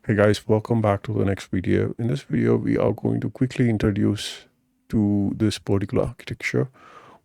Hey guys, welcome back to the next video. In this video, we are going to quickly introduce to this particular architecture,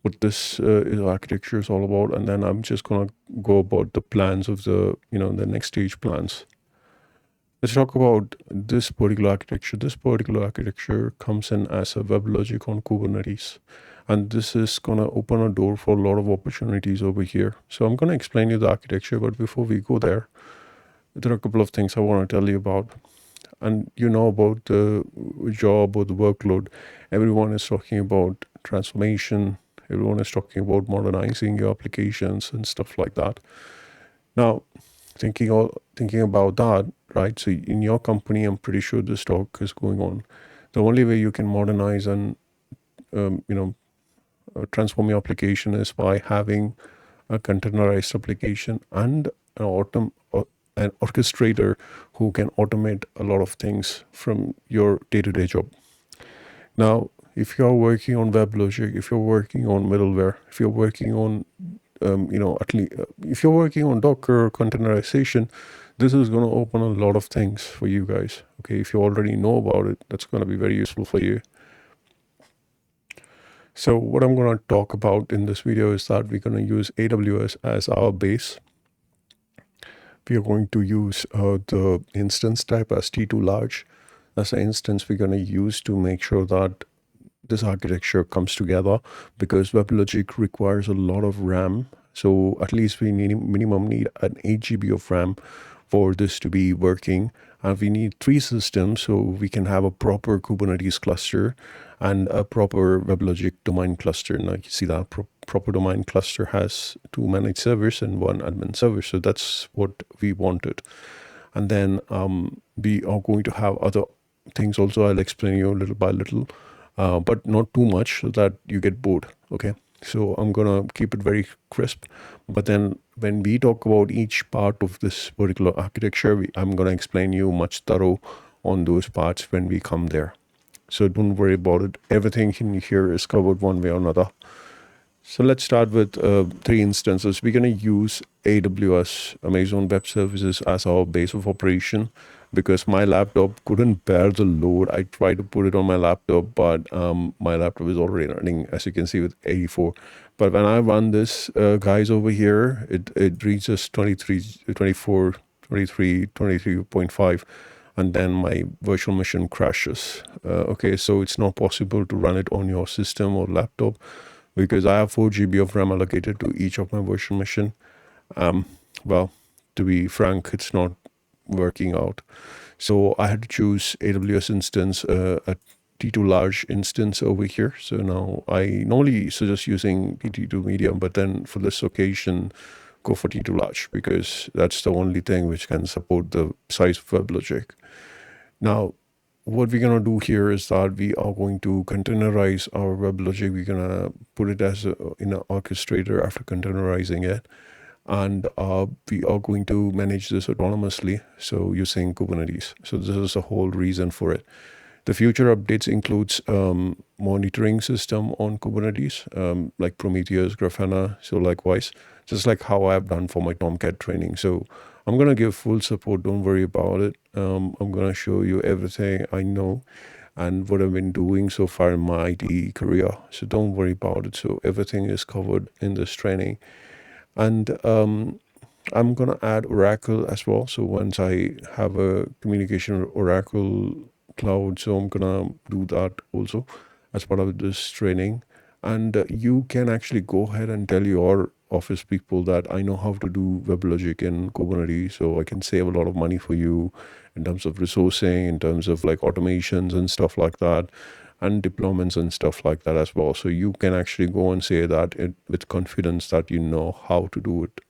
what this architecture is all about, and then I'm just gonna go about the plans of the next stage plans. Let's talk about this particular architecture. This particular architecture comes in as a web logic on Kubernetes, and this is gonna open a door for a lot of opportunities over here. So I'm gonna explain you the architecture, but before we go there are a couple of things I want to tell you about. And you know about the job or the workload. Everyone is talking about transformation. Everyone is talking about modernizing your applications and stuff like that. Now, thinking about that, right? So in your company, I'm pretty sure this talk is going on. The only way you can modernize and transform your application is by having a containerized application and an orchestrator who can automate a lot of things from your day-to-day job. Now, if you're working on WebLogic, if you're working on middleware, if you're working on if you're working on Docker containerization, this is going to open a lot of things for you guys. Okay, if you already know about it, that's going to be very useful for you. So what I'm going to talk about in this video is that we're going to use AWS as our base. We are going to use the instance type as T2 large. That's the instance we're going to use to make sure that this architecture comes together, because WebLogic requires a lot of RAM. So at least we minimum need an 8 GB of RAM for this to be working. And we need 3 systems so we can have a proper Kubernetes cluster and a proper WebLogic domain cluster. Now you see that proper domain cluster has 2 managed servers and 1 admin server. So that's what we wanted. And then we are going to have other things also. I'll explain you little by little, but not too much so that you get bored. Okay. So I'm going to keep it very crisp. But then when we talk about each part of this particular architecture, I'm going to explain you much thorough on those parts when we come there. So don't worry about it. Everything in here is covered one way or another. So let's start with 3 instances. We're going to use AWS, Amazon Web Services, as our base of operation, because my laptop couldn't bear the load. I tried to put it on my laptop, but my laptop is already running, as you can see, with 84. But when I run this, guys, over here, it reaches 23.5, and then my virtual machine crashes. Okay, so it's not possible to run it on your system or laptop, because I have 4 GB of RAM allocated to each of my virtual machine. Well, to be frank, it's not working out. So I had to choose AWS instance, a T2 large instance over here. So now I normally suggest using T2 medium, but then for this occasion, go for T2 large, because that's the only thing which can support the size of WebLogic. Now, what we're going to do here is that we are going to containerize our WebLogic. We're going to put it as in an orchestrator after containerizing it. And we are going to manage this autonomously, so using Kubernetes. So this is the whole reason for it. The future updates includes monitoring system on Kubernetes, like Prometheus, Grafana, so likewise, just like how I've done for my Tomcat training. So I'm going to give full support. Don't worry about it. I'm going to show you everything I know and what I've been doing so far in my IT career. So don't worry about it. So everything is covered in this training. And I'm going to add Oracle as well. So once I have a communication with Oracle Cloud, so I'm going to do that also as part of this training. And you can actually go ahead and tell your office people that I know how to do WebLogic in Kubernetes, so I can save a lot of money for you in terms of resourcing, in terms of like automations and stuff like that, and deployments and stuff like that as well. So you can actually go and say that with confidence that you know how to do it.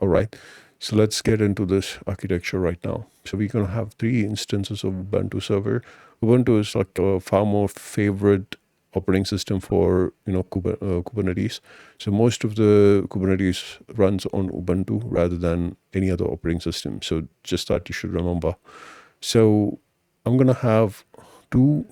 All right. So let's get into this architecture right now. So we're going to have 3 instances of Ubuntu server. Ubuntu is like a far more favorite operating system for Kubernetes. So most of the Kubernetes runs on Ubuntu rather than any other operating system. So just that you should remember. So I'm going to have 2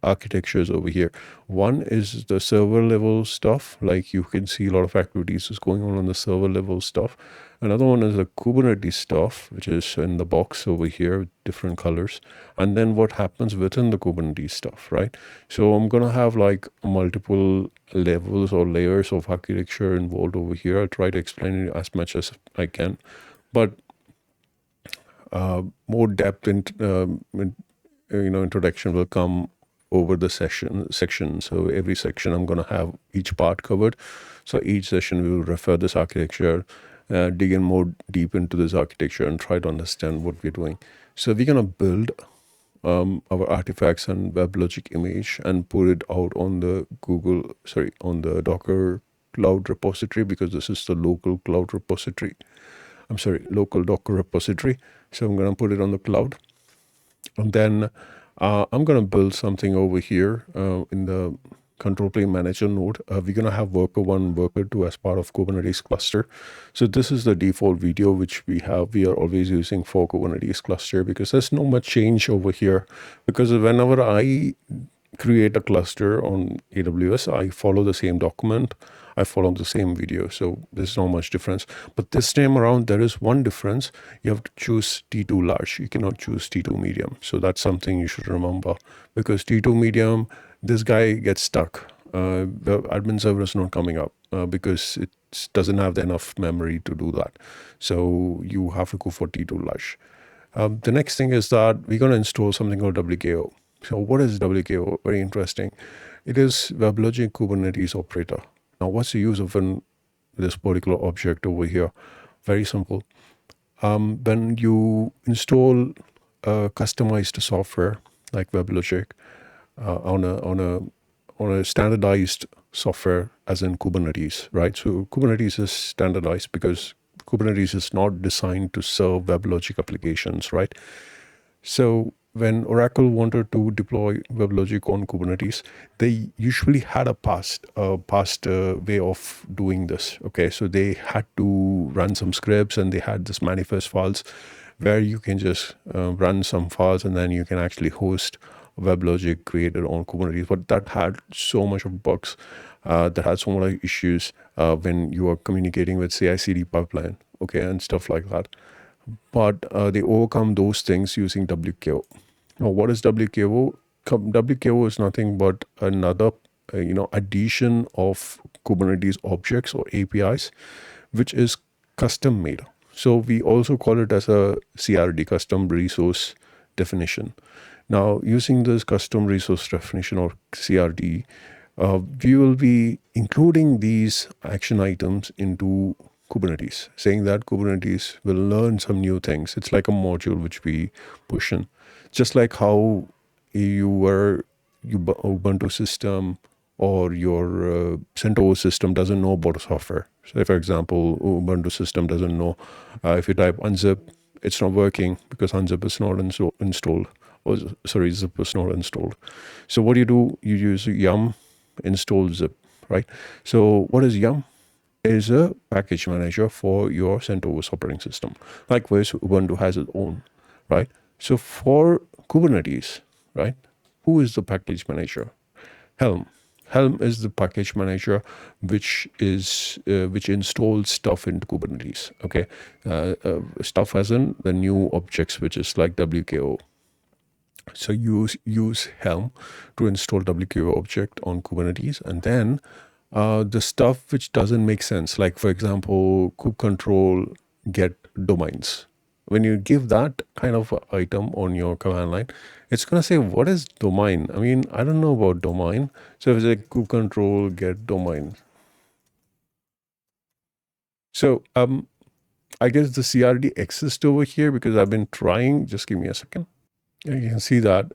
architectures over here. One is the server level stuff, like you can see a lot of activities is going on the server level stuff. Another one is the Kubernetes stuff, which is in the box over here with different colors. And then what happens within the Kubernetes stuff, right? So I'm going to have like multiple levels or layers of architecture involved over here. I'll try to explain it as much as I can. But more depth introduction will come over the section. So every section I'm going to have each part covered. So each session we will refer this architecture, dig in more deep into this architecture and try to understand what we're doing. So we're going to build our artifacts and WebLogic image and put it out on the on the Docker cloud repository, because this is the local cloud repository. Local Docker repository. So I'm going to put it on the cloud. And then I'm going to build something over here in the control plane manager node. We're going to have worker 1, worker 2 as part of Kubernetes cluster. So this is the default video which we are always using for Kubernetes cluster, because there's no much change over here. Because whenever I create a cluster on AWS, I follow the same document, I follow the same video. So there's not much difference. But this time around, there is one difference. You have to choose T2 large. You cannot choose T2 medium. So that's something you should remember, because T2 medium, this guy gets stuck. The admin server is not coming up because it doesn't have enough memory to do that. So you have to go for T2 large. The next thing is that we're going to install something called WKO. So what is WKO? Very interesting. It is WebLogic Kubernetes operator. Now, what's the use of this particular object over here? Very simple. When you install customized software like WebLogic on a standardized software, as in Kubernetes, right? So Kubernetes is standardized because Kubernetes is not designed to serve WebLogic applications, right? So when Oracle wanted to deploy WebLogic on Kubernetes, they usually had a past way of doing this. Okay, so they had to run some scripts, and they had this manifest files where you can just run some files, and then you can actually host WebLogic created on Kubernetes. But that had so much of bugs, that had so many issues when you are communicating with CI/CD pipeline, okay, and stuff like that. But they overcome those things using WKO. Now, what is WKO? WKO is nothing but another addition of Kubernetes objects or APIs, which is custom made. So we also call it as a CRD, custom resource definition. Now, using this custom resource definition or CRD, we will be including these action items into Kubernetes, saying that Kubernetes will learn some new things. It's like a module which we push in. Just like how your Ubuntu system or your CentOS system doesn't know about software. So, for example, Ubuntu system doesn't know if you type unzip, it's not working because unzip is not installed. Oh, sorry, zip is not installed. So what do? You use yum install zip, right? So what is yum? Is a package manager for your CentOS operating system. Likewise, Ubuntu has its own, right? So for Kubernetes, right, who is the package manager? Helm. Helm is the package manager which installs stuff into Kubernetes. Okay, stuff as in the new objects, which is like WKO. So use Helm to install WKO object on Kubernetes, and then the stuff which doesn't make sense, like for example, kubectl get domains. When you give that kind of item on your command line, it's going to say, what is domain? I mean, I don't know about domain. So if it's like kubectl get domain. So I guess the CRD exists over here because I've been trying. Just give me a second. And you can see that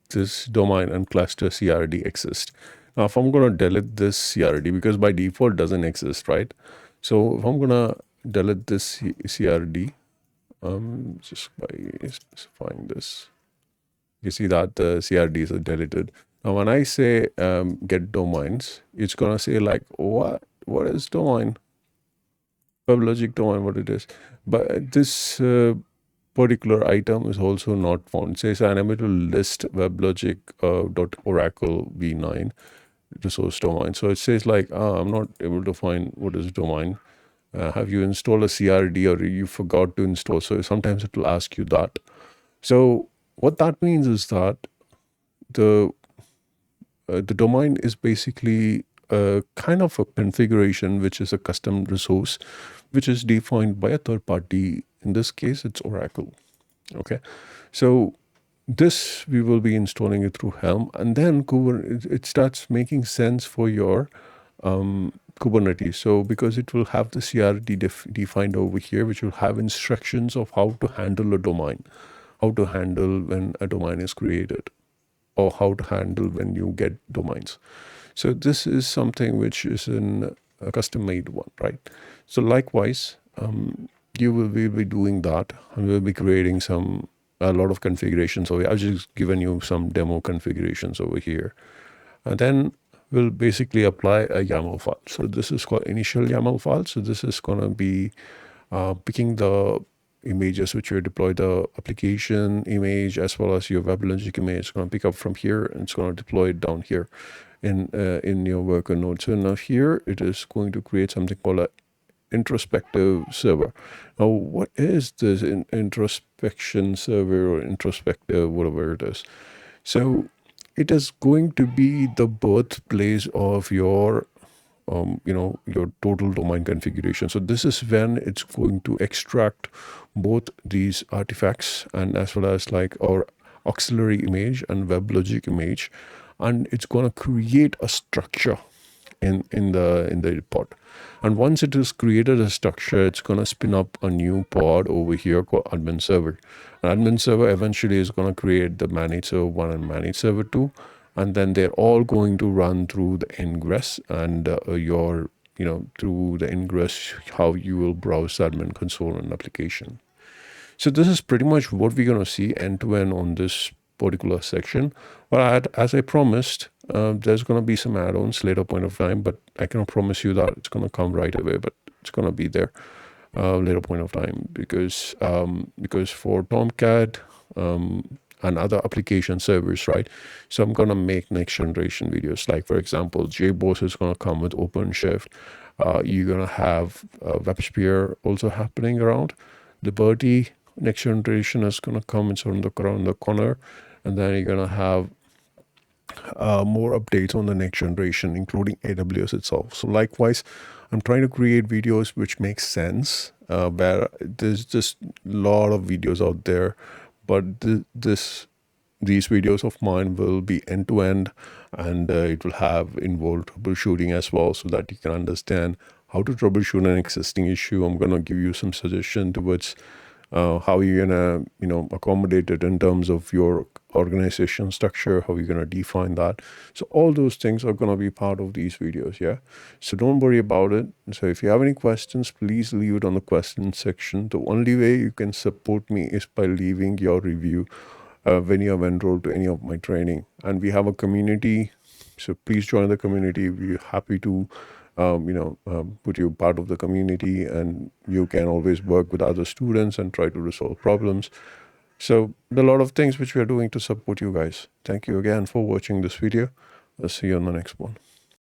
this domain and cluster CRD exist. Now, if I'm going to delete this CRD, because by default doesn't exist, right? So if I'm going to delete this CRD, just by specifying this, you see that the CRDs are deleted. Now, when I say get domains, it's going to say like, what is domain? WebLogic domain, what it is. But this particular item is also not found. It says I'm able to list weblogic dot oracle v9 resource domain. So it says like, I'm not able to find what is domain. Have you installed a CRD or you forgot to install? So sometimes it will ask you that. So what that means is that the domain is basically a kind of a configuration, which is a custom resource, which is defined by a third party. In this case, it's Oracle. Okay. So this we will be installing it through Helm, and then it starts making sense for your Kubernetes. So because it will have the CRD defined over here, which will have instructions of how to handle a domain, how to handle when a domain is created, or how to handle when you get domains. So this is something which is in a custom made one, right? So likewise, you will be doing that, and we'll be creating a lot of configurations. So I've just given you some demo configurations over here. And then we'll basically apply a YAML file. So this is called initial YAML file. So this is going to be picking the images which you deploy, the application image as well as your WebLogic image. It's going to pick up from here, and it's going to deploy it down here in your worker node. So now here it is going to create something called a introspective server. Now, what is this introspection server or introspective, whatever it is? So it is going to be the birthplace of your your total domain configuration. So this is when it's going to extract both these artifacts and as well as like our auxiliary image and WebLogic image, and it's going to create a structure in the pod. And once it has created a structure, it's going to spin up a new pod over here called admin server. And admin server eventually is going to create the manage server 1 and manage server 2, and then they're all going to run through the ingress and through the ingress how you will browse admin console and application. So this is pretty much what we're going to see end to end on this particular section. But as I promised, there's going to be some add-ons later point of time, but I cannot promise you that it's going to come right away, but it's going to be there later point of time because for Tomcat and other application servers, right? So I'm going to make next generation videos. Like for example, JBoss is going to come with OpenShift. You're going to have WebSphere also happening around. Liberty next generation is going to come. It's around the corner, and then you're going to have more updates on the next generation, including AWS itself. So likewise, I'm trying to create videos which make sense. Where there's just a lot of videos out there, but these videos of mine will be end to end, and it will have involved troubleshooting as well, so that you can understand how to troubleshoot an existing issue. I'm going to give you some suggestion towards how you're going to accommodate it in terms of your organization structure, how you're going to define that. So all those things are going to be part of these videos. Yeah, so don't worry about it. So if you have any questions, please leave it on the question section. The only way you can support me is by leaving your review when you have enrolled to any of my training. And we have a community, so please join the community. We're happy to put you part of the community, and you can always work with other students and try to resolve problems. So there are a lot of things which we are doing to support you guys. Thank you again for watching this video. I'll see you on the next one.